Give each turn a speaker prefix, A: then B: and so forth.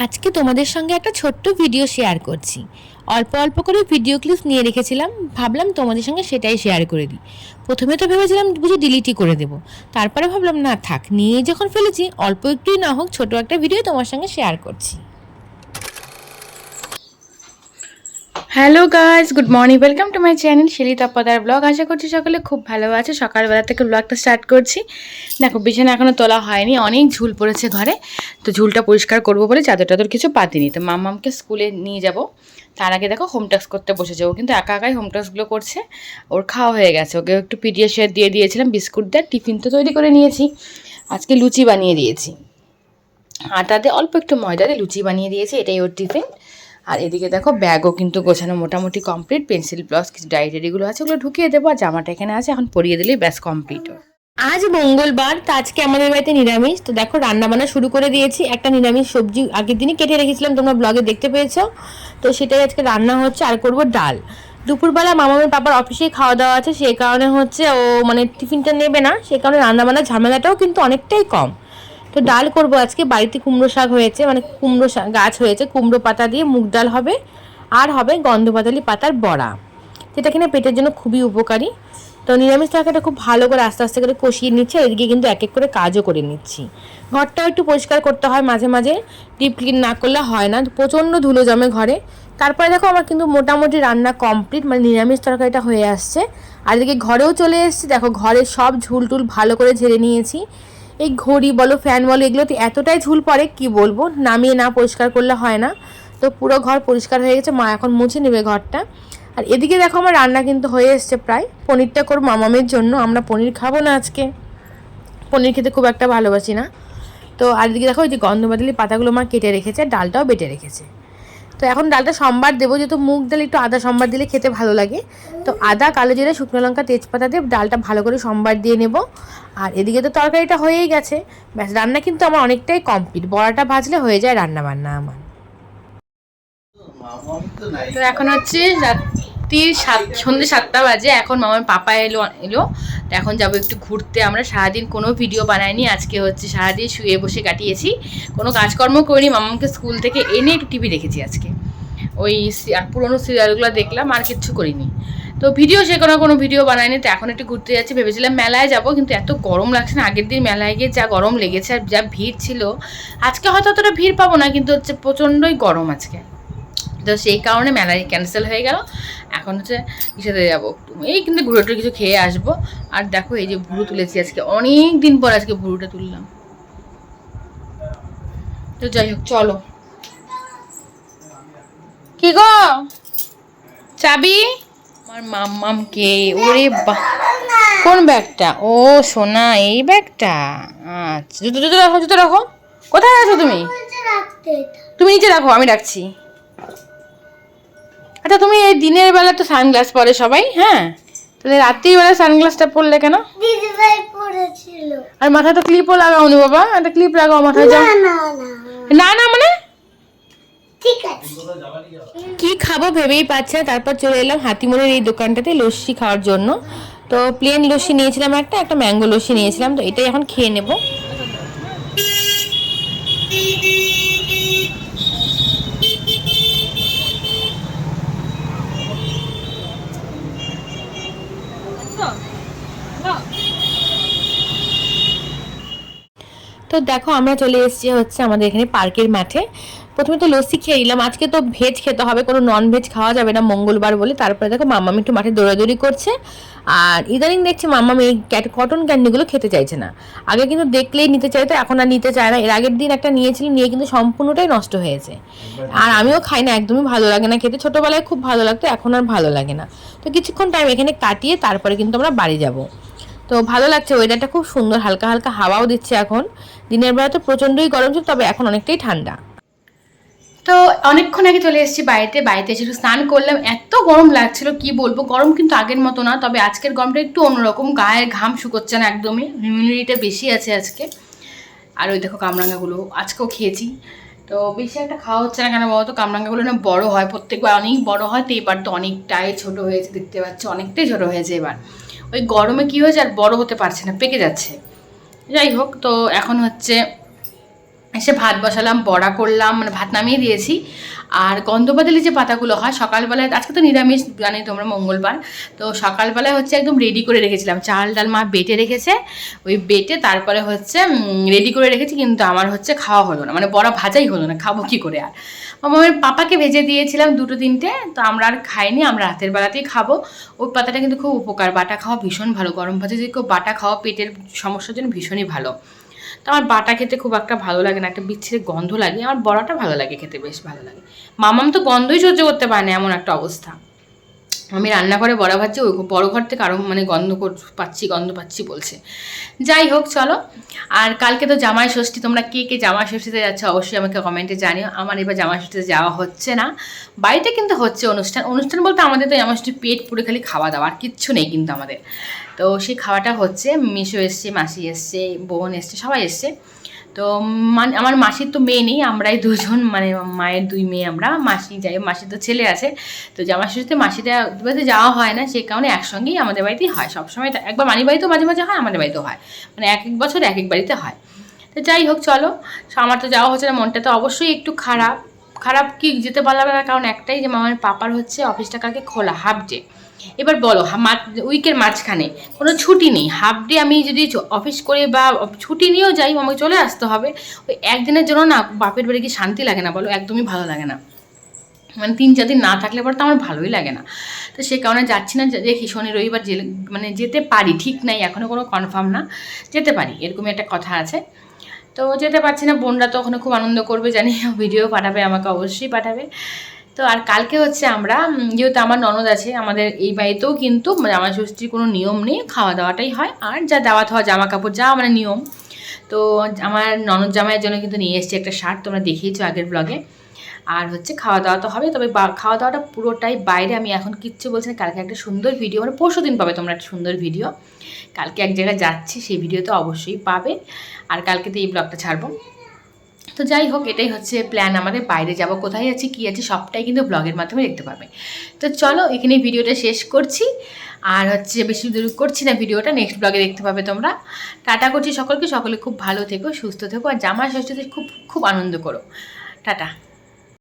A: আজকে তোমাদের সঙ্গে একটা ছোট্ট ভিডিও শেয়ার করছি। অল্প অল্প করে ভিডিও ক্লিপস নিয়ে রেখেছিলাম, ভাবলাম তোমাদের সঙ্গে সেটাই শেয়ার করে দিই। প্রথমে তো ভেবেছিলাম বুঝি ডিলিটই করে দেবো, তারপরে ভাবলাম না থাক, নিয়ে যখন ফেলেছি অল্প একটুই না হোক ছোট একটা ভিডিও তোমার সঙ্গে শেয়ার করছি।
B: Hello guys, good morning, welcome to my channel Shili Tappadar blog. আশা করছি সকলে খুব ভালো আছে। সকালবেলা থেকে ব্লগটা স্টার্ট করছি। দেখো, বিছানা এখনও তোলা হয়নি, অনেক ঝুল পড়েছে ঘরে। তো ঝুলটা পরিষ্কার করবো বলে চাদর টাদর কিছু পাতিনি। তো মাম্মামকে স্কুলে নিয়ে যাব, তার আগে দেখো হোম টাস্ক করতে বসে যাবো। কিন্তু একা একাই হোম টাস্কগুলো করছে, ওর খাওয়া হয়ে গেছে। ওকে একটু পিডিয়াশিয়ার দিয়ে দিয়েছিলাম, বিস্কুট দিয়ে। টিফিন তো তৈরি করে নিয়েছি, আজকে লুচি বানিয়ে দিয়েছি। আটা দিয়ে অল্প একটু ময়দা দিয়ে লুচি বানিয়ে দিয়েছি, এটাই ওর টিফিন। আর এদিকে দেখো ব্যাগও কিন্তু গোছানো মোটামুটি কমপ্লিট। পেন্সিল প্লাস কিছু ডায়েরিগুলো আছে, ওগুলো ঢুকিয়ে দেবো। আর জামাটা এখানে আছে, এখন পরিয়ে দিলেই ব্যাস কমপ্লিট।
A: আজ মঙ্গলবার, তো আজকে আমাদের বাড়িতে নিরামিষ। তো দেখো রান্না বান্না শুরু করে দিয়েছি। একটা নিরামিষ সবজি আগের দিনই কেটে রেখেছিলাম, তোমরা ব্লগে দেখতে পেয়েছো। তো সেটাই আজকে রান্না হচ্ছে। আর করব ডাল। দুপুরবেলা মামামের পাপার অফিসে খাওয়া দাওয়া আছে, সেই কারণে হচ্ছে ও মানে টিফিনটা নেবে না, সেই কারণে রান্না বান্নার ঝামেলাটাও কিন্তু অনেকটাই কম। তো ডাল করব আজকে। বাড়িতে কুমড়ো শাক হয়েছে, মানে কুমড়ো শাক গাছ হয়েছে, কুমড়ো পাতা দিয়ে মুগ ডাল হবে। আর হবে গন্ধপাতালি পাতার বড়া, যেটা কিনা পেটের জন্য খুবই উপকারী। তো নিরামিষ তরকারিটা খুব ভালো করে আস্তে আস্তে করে কষিয়ে নিচ্ছি, আর এদিকে কিন্তু এক এক করে কাজও করে নিচ্ছি। ঘরটাও একটু পরিষ্কার করতে হয় মাঝে মাঝে, ডিপ ক্লিন না করলে হয় না, প্রচণ্ড ধুলো জমে ঘরে। তারপরে দেখো আমার কিন্তু মোটামুটি রান্না কমপ্লিট, মানে নিরামিষ তরকারিটা হয়ে আসছে। আর এদিকে ঘরেও চলে এসেছি, দেখো ঘরের সব ঝুল টুল ভালো করে ঝেড়ে নিয়েছি। এই ঘড়ি বলো ফ্যান বলো এগুলোতে এতটাই ঝুল পড়ে কি বলবো, নামিয়ে না পরিষ্কার করলে হয় না। তো পুরো ঘর পরিষ্কার হয়ে গেছে, মা এখন মুছে নেবে ঘরটা। আর এদিকে দেখো আমার রান্না কিন্তু হয়ে এসছে প্রায়। পনিরটা করবো মামামের জন্য, আমরা পনির খাবো না আজকে, পনির খেতে খুব একটা ভালোবাসি না। তো আর এদিকে দেখো ওই যে গন্ধবাদালি পাতাগুলো মা কেটে রেখেছে, ডালটাও বেটে রেখেছে। তো এখন ডালটা সম্বার দেবো, যেহেতু মুগ ডাল একটু আদা সম্বার দিলে খেতে ভালো লাগে। তো আদা, কালো জিরা, শুকনো লঙ্কা, তেজপাতা দিয়ে ডালটা ভালো করে সম্বার দিয়ে নেব। আর এদিকে তো তরকারিটা হয়েই গেছে, ব্যাস রান্না কিন্তু আমার অনেকটাই কমপ্লিট। বড়াটা ভাজলে হয়ে যায় রান্না বান্না আমার।
B: তো এখন হচ্ছে সন্ধ্যে 7টা বাজে। এখন মামার পাপা এলো। তো এখন যাবো একটু ঘুরতে। আমরা সারাদিন কোনো ভিডিও বানাইনি, আজকে হচ্ছে সারাদিন শুয়ে বসে কাটিয়েছি, কোনো কাজকর্ম করিনি। মামাকে স্কুল থেকে এনে একটু টিভি দেখেছি আজকে, ওই পুরোনো সিরিয়ালগুলো দেখলাম, আর কিচ্ছু করিনি। তো ভিডিও সে কোনো ভিডিও বানায়নি। তো এখন একটু ঘুরতে যাচ্ছি, ভেবেছিলাম মেলায় যাব, কিন্তু এত গরম লাগছে না। আগের দিন মেলায় গিয়ে যা গরম লেগেছে আর যা ভিড় ছিল, আজকে হয়তো অতটা ভিড় পাবো না, কিন্তু হচ্ছে প্রচণ্ডই গরম আজকে। তো সেই কারণে মেলায় ক্যান্সেল হয়ে গেল। এখন হচ্ছে ইসাতে যাবো, এই কিন্তু ঘুরোটা কিছু খেয়ে আসবো। আর দেখো এই যে ভুরু তুলেছি আজকে, অনেক দিন পর আজকে ভুরুটা তুললাম। তো যাই হোক, চলো। কি গো, চাবি? আমার মাম্মামকে, ওরে কোন ব্যাগটা? ও সোনা, এই ব্যাগটা। আচ্ছা, জুতো জুতো রাখো, জুতো রাখো। কোথায় আছো তুমি? তুমি নিচে রাখো, আমি রাখছি। আচ্ছা, তুমি এই দিনের বেলা তো সানগ্লাস পরে সবাই, হ্যাঁ, তাহলে রাত্রির বেলা সানগ্লাসটা পরলে কেন?
C: দিদিভাই পড়েছিল।
B: আর মাথায় তো ক্লিপও লাগাওনি বাবা, একটা ক্লিপ লাগাও মাথায়। যাও। না না মানে
C: ঠিক আছে।
A: কি খাবো ভেবেই পাচ্ছে না, তারপর চলে এলাম হাতিমোড়ের এই দোকানটাতে লস্যি খাওয়ার জন্য। তো প্লেন লস্যি নিয়েছিলাম, একটা ম্যাঙ্গো লস্যি নিয়েছিলাম। তো এটাই এখন খেয়ে নেব। তো দেখো আমরা চলে এসেছি হচ্ছে আমাদের এখানে পার্কের মাঠে। প্রথমে তো লস্যি খেয়ে নিলাম, আজকে তো ভেজ খেতে হবে, কোনো নন ভেজ খাওয়া যাবে না মঙ্গলবার বলে। তারপরে দেখো মাম্মাম একটু মাঠে দৌড়াদৌড়ি করছে। আর ইদানিং দেখছি মাম্মাম এই কটন ক্যান্ডিগুলো খেতে চাইছে না। আগে কিন্তু দেখলেই নিতে চাইতো, এখন আর নিতে চায় না। এর আগের দিন একটা নিয়েছিল, নিয়ে কিন্তু সম্পূর্ণটাই নষ্ট হয়েছে। আর আমিও খাই না, একদমই ভালো লাগে না খেতে। ছোটোবেলায় খুব ভালো লাগতো, এখন আর ভালো লাগে না। তো কিছুক্ষণ টাইম এখানে কাটিয়ে তারপরে কিন্তু আমরা বাড়ি যাব। তো ভালো লাগছে, ওয়েদারটা খুব সুন্দর, হালকা হালকা হাওয়াও দিচ্ছে এখন। দিনের বেলা তো প্রচণ্ডই গরম ছিল, তবে এখন অনেকটাই ঠান্ডা।
B: তো অনেকক্ষণ আগে চলে এসেছি বাড়িতে এসে একটু স্নান করলাম। এত গরম লাগছিল কি বলবো, গরম কিন্তু আগের মতো না, তবে আজকের গরমটা একটু অন্যরকম। গায়ের ঘাম শুকোচ্ছে না একদমই, হিউমিডিটিটা বেশি আছে আজকে। আর ওই দেখো কামরাঙ্গাগুলো আজকেও খেয়েছি। তো বেশি একটা খাওয়া হচ্ছে না কেন বলতো, কামরাঙ্গাগুলো না বড় হয়, প্রত্যেকবার অনেক বড় হয়। তো এবার তো অনেকটাই ছোট হয়েছে, দেখতে পাচ্ছ অনেকটাই ছোট হয়েছে এবার। ওই গরমে কি হয়েছে আর বড় হতে পারছে না, পেকে যাচ্ছে। যাই হোক, তো এখন হচ্ছে এসে ভাত বসালাম, বড়া করলাম, মানে ভাত নামিয়ে দিয়েছি। আর গন্ধবাদালি যে পাতাগুলো হয় সকালবেলায়, আজকে তো নিরামিষ জানি তোমরা, মঙ্গলবার, তো সকালবেলায় হচ্ছে একদম রেডি করে রেখেছিলাম, চাল ডাল মা বেটে রেখেছে, ওই বেটে তারপরে হচ্ছে রেডি করে রেখেছি, কিন্তু আমার হচ্ছে খাওয়া হলো না, মানে বড়া ভাজাই হলো না, খাবো কী করে আর। আমার পাপাকে ভেজে দিয়েছিলাম 2-3টে, তো আমরা আর খাইনি, আমরা রাতের বেলাতেই খাবো। ওই পাতাটা কিন্তু খুব উপকার, বাটা খাওয়া ভীষণ ভালো, গরম ভাতে যদি কেউ বাটা খাওয়া পেটের সমস্যার জন্য ভীষণই ভালো। তো আমার বাটা খেতে খুব একটা ভালো লাগে না, একটা বিচ্ছিরি গন্ধ লাগে, আমার বড়াটা ভালো লাগে খেতে, বেশ ভালো লাগে। মামাম তো গন্ধই সহ্য করতে পারে না, এমন একটা অবস্থা। আমি রান্নাঘরে বড়া ভাজছি, ওই বড় ঘর থেকে আরও মানে গন্ধ পাচ্ছি বলছে। যাই হোক চলো। আর কালকে তো জামাই ষষ্ঠী, তোমরা কে কে জামাই ষষ্ঠীতে যাচ্ছ অবশ্যই আমাকে কমেন্টে জানিও। আমার এবার জামাই ষষ্ঠীতে যাওয়া হচ্ছে না, বাড়িতে কিন্তু হচ্ছে অনুষ্ঠান বলতে আমাদের তো জামাই ষষ্ঠী পেট পুরে খালি খাওয়া দাওয়া, আর কিচ্ছু নেই কিন্তু আমাদের। তো সেই খাওয়াটা হচ্ছে, মিশো এসছে, মাসি এসছে, বোন এসছে, সবাই এসছে। তো আমার মাসির তো মেয়ে নেই, আমরাই দুজন, মানে মায়ের 2 মেয়ে আমরা, মাসি যাই, মাসির তো ছেলে আছে। তো জামাই ষষ্ঠীতে মাসিটা বাড়িতে যাওয়া হয় না, সেই কারণে একসঙ্গেই আমাদের বাড়িতেই হয় সবসময়। একবার মানির বাড়িতেও মাঝে মাঝে হয়, আমাদের বাড়িতেও হয়, মানে এক বছর এক বাড়িতে হয়। তো যাই হোক চলো, আমার তো যাওয়া হচ্ছে না, মনটা তো অবশ্যই একটু খারাপ কি যেতে পারলাম না, কারণ একটাই যে আমার পাপার হচ্ছে অফিসটা কালকে খোলা, হাফ ডে। এবার বলো, উইকের মাঝখানে কোনো ছুটি নেই, হাফ ডে আমি যদি অফিস করে বা ছুটি নিয়েও যাই, আমাকে চলে আসতে হবে। ওই একদিনের জন্য না বাপের বাড়ি কি শান্তি লাগে না বলো, একদমই ভালো লাগে না, মানে 3-4 দিন না থাকলে পরে তো আমার ভালোই লাগে না। তো সে কারণে যাচ্ছি না, দেখি শনি রবিবার মানে যেতে পারি, ঠিক নাই, এখনও কোনো কনফার্ম না, যেতে পারি এরকমই একটা কথা আছে। তো যেতে পারছি না, বোনরা তো ওখানে খুব আনন্দ করবে জানি, ভিডিও পাঠাবে আমাকে, অবশ্যই পাঠাবে। তো আর কালকে হচ্ছে আমরা, যেহেতু আমার ননদ আছে আমাদের এই বাড়িতেও, কিন্তু জামাই ষষ্ঠীর কোনো নিয়ম নেই, খাওয়া দাওয়াটাই হয়, আর যা দাওয়াত হওয়া জামা কাপড় যা মানে নিয়ম। তো আমার ননদ জামাইয়ের জন্য কিন্তু নিয়ে এসেছি একটা শার্ট, তোমরা দেখিয়েছো আগের ব্লগে। আর হচ্ছে খাওয়া দাওয়া তো হবে, তবে খাওয়া দাওয়াটা পুরোটাই বাইরে, আমি এখন কিচ্ছু বলছি না। কালকে একটা সুন্দর ভিডিও, মানে পরশু দিন পাবে তোমরা একটা সুন্দর ভিডিও, কালকে এক জায়গায় যাচ্ছি, সেই ভিডিও তো অবশ্যই পাবে, আর কালকে তো এই ব্লগটা ছাড়বো। তো যাই হোক, এটাই হচ্ছে প্ল্যান আমাদের, বাইরে যাব, কোথায় আছি কী আছে সবটাই কিন্তু ব্লগের মাধ্যমে দেখতে পাবে। তো চলো এখানে ভিডিওটা শেষ করছি, আর হচ্ছে বেশি দূর করছি না ভিডিওটা, নেক্সট ব্লগে দেখতে পাবে তোমরা। টাটা করছি সকলে খুব ভালো থেকো, সুস্থ থেকো, আর জামাই ষষ্ঠীতে খুব খুব আনন্দ করো। টাটা।